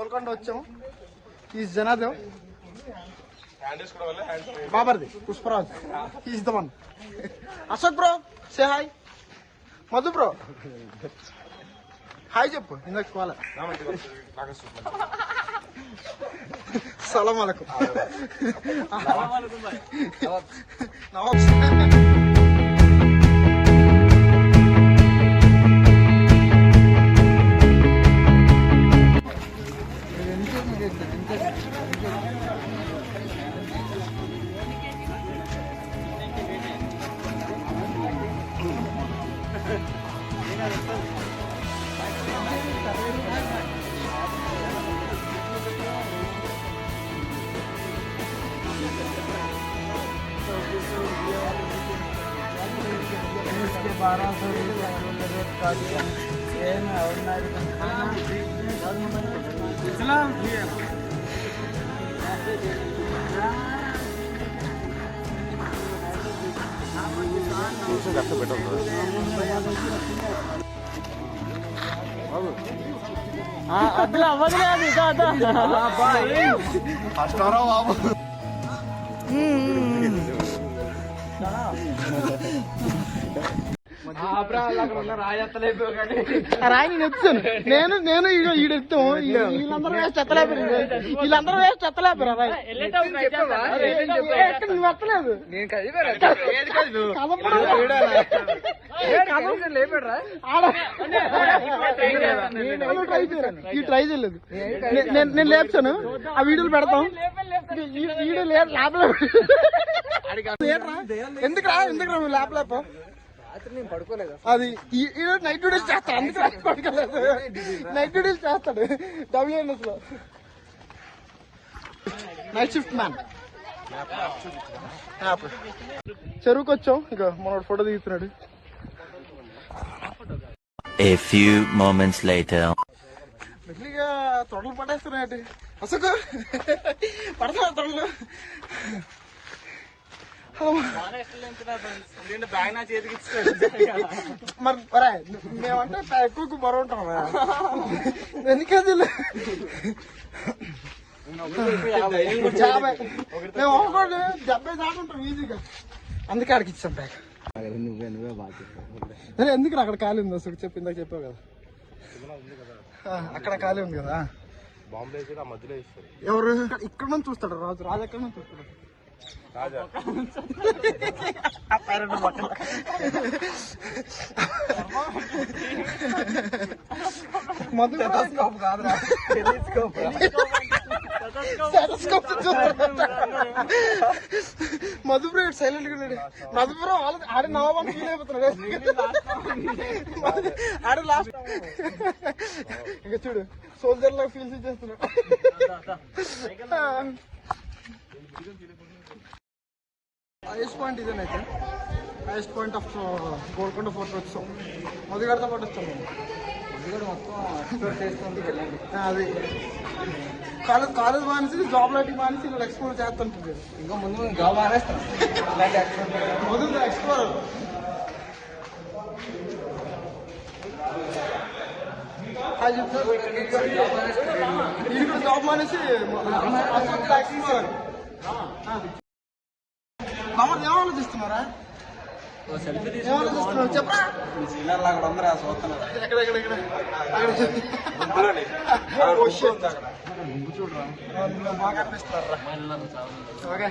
గోల్కొండ వచ్చాము. ఈ జనాదేవ్ బాబర్ది Pushparaj is the one. Ashok bro say hi. Madhu bro hi చెప్పు. ఇందాక పోలే. సలాం అలైకుం. అదిలా అవ్వదులే బాబు. రాయి నేను నేను నేను ఈడెత్తాం. వీళ్ళందరూ వేస్ట్ ఎత్తలేపారు. వీళ్ళందరూ వేస్ట్ ఎత్తలేపారు. నువ్వు ఎత్తలేదు. ఈ ట్రై చేయలేదు. నేను లేపాను. ఆ వీడియోలు పెడతాం. వీడియో లేపలే. ఎందుకురా లేపలేప. అది నైట్ డ్యూటీస్ చేస్తాడు. అందుకే పడుకోలేదు. నైట్ డ్యూటీస్ చేస్తాడు WNS లో. Night shift man. చెరువుకి వచ్చాం. ఇంకా మనోడు ఫోటో దిగుతున్నాడు. A few moments later. మెల్లిగా తొడలు పడేస్తున్నాయి. అసలు పడతా తొడలు. మరి మేమంటే ఎక్కువ బరువు ఉంటాం. ఎందుకది మేము ఒకటి 70 దాకా ఉంటాం ఈజీగా. అందుకే అక్కడికి ఇచ్చాం ప్యాక్. ఎందుకు అక్కడ ఖాళీ ఉంది అసలు ఇందాక చెప్పావు కదా. అక్కడ ఖాళీ ఉంది కదా. ఎవరు ఇక్కడ నుంచి చూస్తాడు? రాజు ఎక్కడ నుంచి చూస్తాడు? మధుప్రో సైలెంట్ గా ఉన్నాడు. మధుప్రో ఆడ నవాబ్ ఫీల్ అయిపోతున్నాడు. ఆడ లాస్ట్ ఇంకా చూడు సోల్జర్ లాగా ఫీల్ చేస్తున్నాడు. హైయెస్ట్ పాయింట్ ఇదేనైతే. Highest point of Golconda fort వచ్చాం. మధుగారితో పాటు వచ్చాం మేము. మధుగారు మొత్తం ఎక్స్ప్లోర్ చేస్తుంది. అది కాలేజ్ మానేసి జాబ్ లాంటివి మానేసి ఇక్కడ ఎక్స్ప్లోర్ చేస్తుంటుంది. ఇంకా ముందు జాబ్ మానేస్తాం. మధు ఎక్స్ప్లోర్. ఇక్కడ జాబ్ మానేసి ఎక్స్ప్లోర్. మమ్మల్ని ఏమాలోచిస్తున్నారా? ఏమాలోచిస్తున్నారు చెప్పరా? చూడరా బాగా అనిపిస్తున్నారా? ఓకే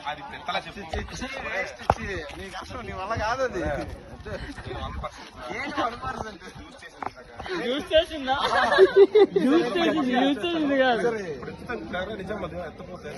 అది పెద్దలా చెప్పి నీకు అసలు నీ వల్ల కాదు. అది యూజ్ చేసింది కాదు. నిజం మధ్య ఎత్తపోతే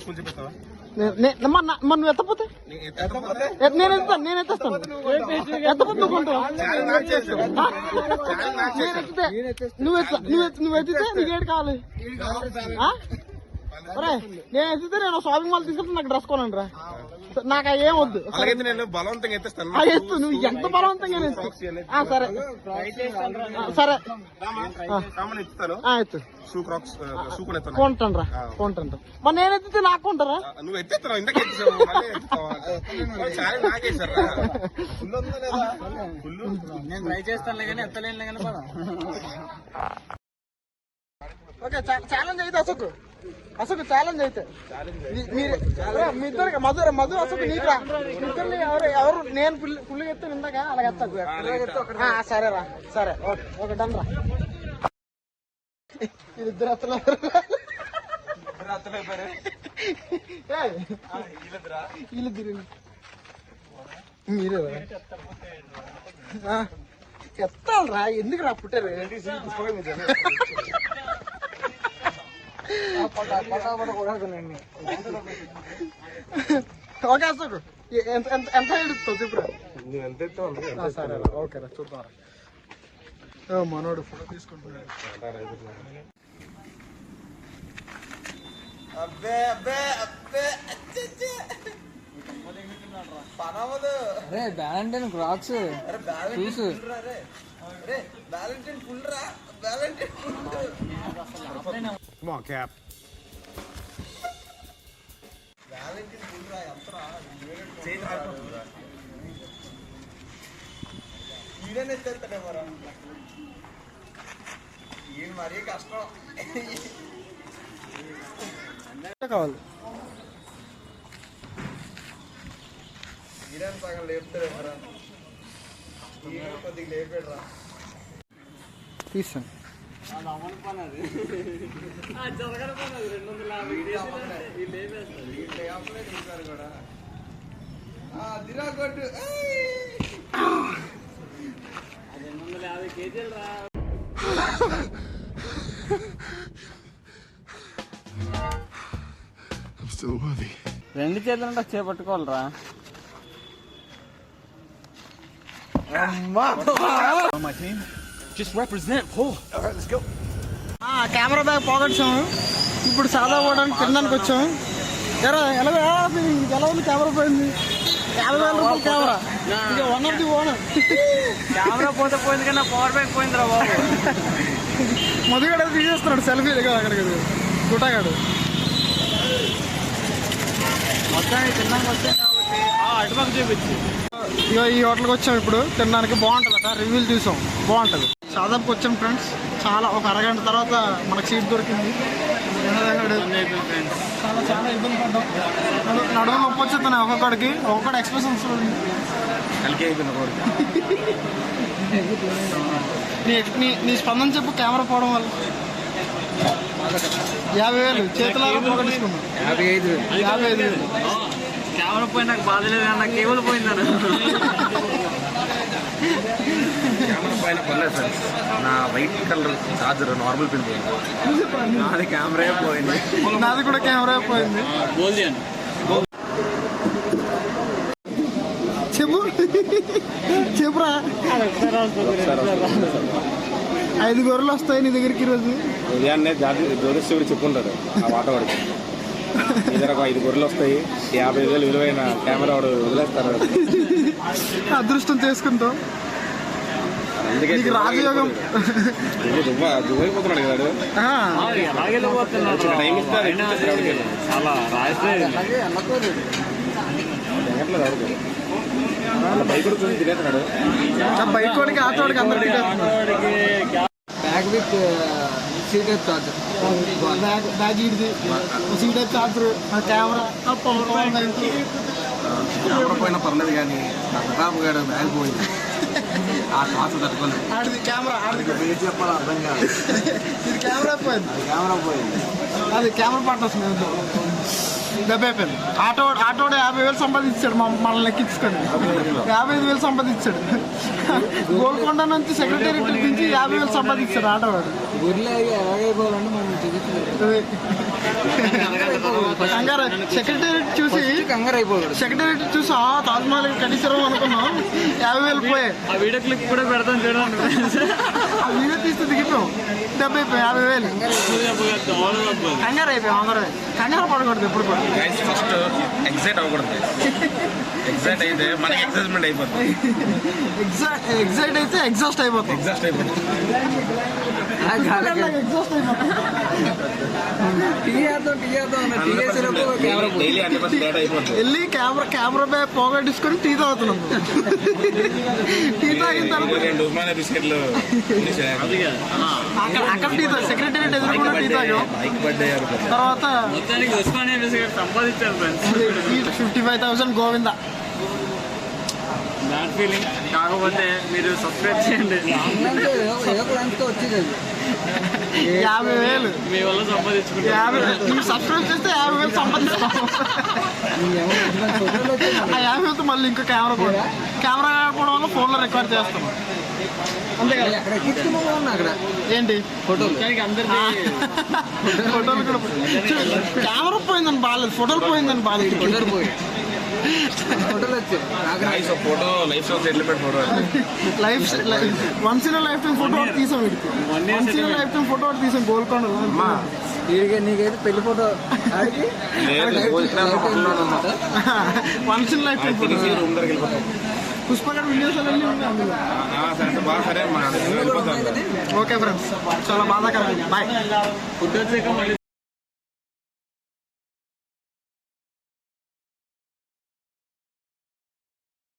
పూజ పెడతావా? నువ్వు ఎత్తపోతే నేను ఎత్తేస్తాను. ఎత్తపోతే నువ్వు కొంటావా? నువ్వు ఎత్తితే నీకేంటి కావాలి? నేను ఎత్తితే నేను షాపింగ్ మాల్ తీసుకెళ్తే నాకు డ్రెస్ కొనండి రా. నాకు ఏం వద్దు. అలాగైతే నేను బలవంతంగా ఎత్తేస్తాను. ఎత్తు నువ్వు ఎంత బలవంతంగా ఎత్తు. సరే సరే ఎత్తుతాను. ఎత్తు షూ క్రాక్స్ షూ కూడా ఎత్తాను. కొంటాను రా కొంటాను. మరి నేను ఎత్తితే నాకు కొంటారా? నువ్వు ఎత్తేస్తావు ఇందాక ఎత్తేసావు నాకేసారు. నేను ట్రై చేస్తానులే కానీ ఎత్తలేనులే కానీ. ఓకే ఛాలెంజ్ అయితే అశోక్ ఛాలెంజ్ అయితే మీ ఇద్దరికి మధు అశోక్ నీకురా. ఇద్దరిని ఎవరు నేను ఫుల్గా ఎత్తాను ఇందాక అలాగే ఎత్తాను. సరేరా సరే ఓకే డన్ రా. ఇద్దరు ఎత్తలేరు వీళ్ళిద్దరు మీరే ఎత్తాలి రా. ఎందుకు రా పుట్టారు? ఓకే అశోక్ ఎంత ఎడుతావు చెప్పురా. సరే ఓకే రా చూద్దాం. మనోడు ఫోటో తీసుకుంటున్నాడు. అరే వ్యాలంటైన్ క్రాక్స్ చూసు. వ్యాలంటైన్ ఫుల్ రా. Valentine Come on, Cap. Valentine full రా. ఎంతరా ఈడనే ఎత్తేస్తాడే మరా. ఈయన మరీ కష్టం కావాలి. ఈడని సగం లేపుతాడే మరా. ఈయన కొద్దిగా లేపాడు రా. తీసాను కూడా దిరా కొట్టు. 250 కేజీలు రా. రెండు చేతులంటే చేపట్టుకోవాలరా. Camera bag పోగొచ్చాము. ఇప్పుడు సాదా పోవడానికి తినడానికి వచ్చాము. ఎలా ఉంది? కెమెరా పోయింది. 50,000 రూపాయలు కెమెరా. ఇంకా one of the owner. Camera పోతే పోయింది కానీ పవర్ బ్యాంక్ పోయిందిరా బాబు. మొదటిగా తీసేస్తున్నాడు సెల్ఫీ దగ్గర. అక్కడికి గుట్టగాడు మొత్తానికి తినడానికి వచ్చాం కాబట్టి అటుపక్క చూపించి ఇక ఈ హోటల్కి వచ్చాం. ఇప్పుడు తినడానికి బాగుంటుందట. రివ్యూలు చూసాం బాగుంటుంది. సాదాపుకి వచ్చాం ఫ్రెండ్స్. చాలా ఒక అరగంట తర్వాత మనకు సీట్ దొరికింది. చాలా ఇబ్బంది పడ్డాం. నడుము నొప్పి వచ్చేస్తాను ఒక్కొక్కడికి ఎక్స్ప్రెషన్స్. నీ స్పందన చెప్పు. కెమెరా పోవడం వల్ల 50,000 చేతులారా పోగొట్టుకున్నాం. 55,000 కెమెరా పోయి నాకు బాధ లేదు కానీ నాకు కేబుల్ పోయిందన్న. కెమెరా పైన పర్లేదు సార్. నా white colour charger normal pin పోయింది. నాది కెమెరా పోయింది. నాది కూడా కెమెరా పోయింది. చెప్పురా. 5 గొర్రెలు వస్తాయి నీ దగ్గరికి ఈరోజు. ఉదయాన్నే జ్యోతిష్యుడు చెప్పుకుంటాడు ఆ వాటవాడికి. ఇద్దరు 5 గొర్రెలు వస్తాయి, 50,000 విలువైన కెమెరా వాడు వదిలేస్తారు. అదృష్టం చేసుకుంటాం. అందుకే రాజయోగం దుబ్బైపోతున్నాడు కదా. టైం ఇస్తారు. బైక్ కూడా తినేస్తున్నాడు. బైక్ వాడికి ఆటోడికి అందరికి bag with seat charger. Bag ఇడిది seat charger, camera, power bank. Camera పోయినా పర్లేదు కానీ నా ప్రతాప్ గారు బ్యాగ్ పోయింది. ఆ శ్వాస తట్టుకోలేదు. ఆడిది కెమెరా. ఏం చెప్పాలో అర్థం కాదు. ఇది కెమెరా పోయింది. కెమెరా పోయింది. అది కెమెరా పార్ట్నర్స్ మేము దెబ్బైపోయింది. ఆటోడు 50,000 సంపాదించాడు మనల్ని ఎక్కించుకొని. 55,000 సంపాదించాడు. గోల్కొండ నుంచి సెక్రటేరియట్ నుంచి 50,000 సంపాదించాడు ఆటోవాడు. ఎలాగైపోవాలంటే మనం కంగారు సెక్రటేరియట్ చూసి కంగారు అయిపోయాడు. సెక్రటేరియట్ చూసి తాజ్ మహల్ కట్టించడం అనుకున్నాం. 50,000 పోయాయి. ఆ వీడియో క్లిప్ కూడా పెడతాను చూడండి. ఆ వీడియో తీస్తే దిగిపోయాం. 50,000 కంగారు అయిపోయాం అందరూ. కంగారు పడకూడదు ఎప్పుడు కూడా. ఫస్ట్ ఎగ్జైట్ అవ్వకూడదు. ఎగ్జైట్ అయితే మనకి ఎగ్జైట్మెంట్ అయిపోతుంది. ఎగ్జైట్ అయితే ఎగ్జాస్ట్ అయిపోతాం. ఎగ్జాస్ట్ అయిపోతుంది. ఎగ్జాస్ట్ అయిపోతాం. డైలీ 100% డేటా అయిపోతుంది. వెళ్ళి కెమెరా బ్యాగ్ పోగొట్టుకొని టీ తాగుతున్నాం. టీ తాగిన తర్వాత 2 ఉస్మానియా బిస్కెట్లు అక్కడ టీ తాగు సెక్రటేరియట్ ఎదురుకుండా టీ తాగాం. బైక్ బర్త్డే తర్వాత మొత్తానికి ఉస్మానియా బిస్కెట్ సంపాదించారు ఫ్రెండ్స్. 55,000 గోవింద. Bad feeling. కాకపోతే మీరు సబ్స్క్రైబ్ చేయండి. 50,000 మీ వల్ల సంపాదించుకుంటారు. 50,000 నువ్వు సబ్స్క్రైబ్ చేస్తే 50,000 సంపాదిస్తావు. ఆ 50,000తో మళ్ళీ ఇంకో కెమెరా కూడా కూడా వల్ల ఫోన్లో రికార్డ్ చేస్తాం. అంతే కదా. ఏంటి ఫోటోలు కూడా కెమెరా పోయిందని బాగాలేదు, ఫోటోలు పోయిందని బాగాలేదు. ఫోటో లైఫ్ లో సెటిల్ పెట్టి photo once in life time photo ఒకటి తీసాం. వీడికి once in life time photo ఒకటి తీసాం గోల్కొండలో. నీకైతే పెళ్లి photo once in life time photo. Room దగ్గరికి వెళ్ళిపోతాం. పుష్పగడ్ వీడియోస్ అన్నీ ఉన్నాయి అందులో. సరే ఓకే ఫ్రెండ్స్, చాలా బాధాకరం. బాయ్. ఫుడ్ వచ్చాక మళ్ళీ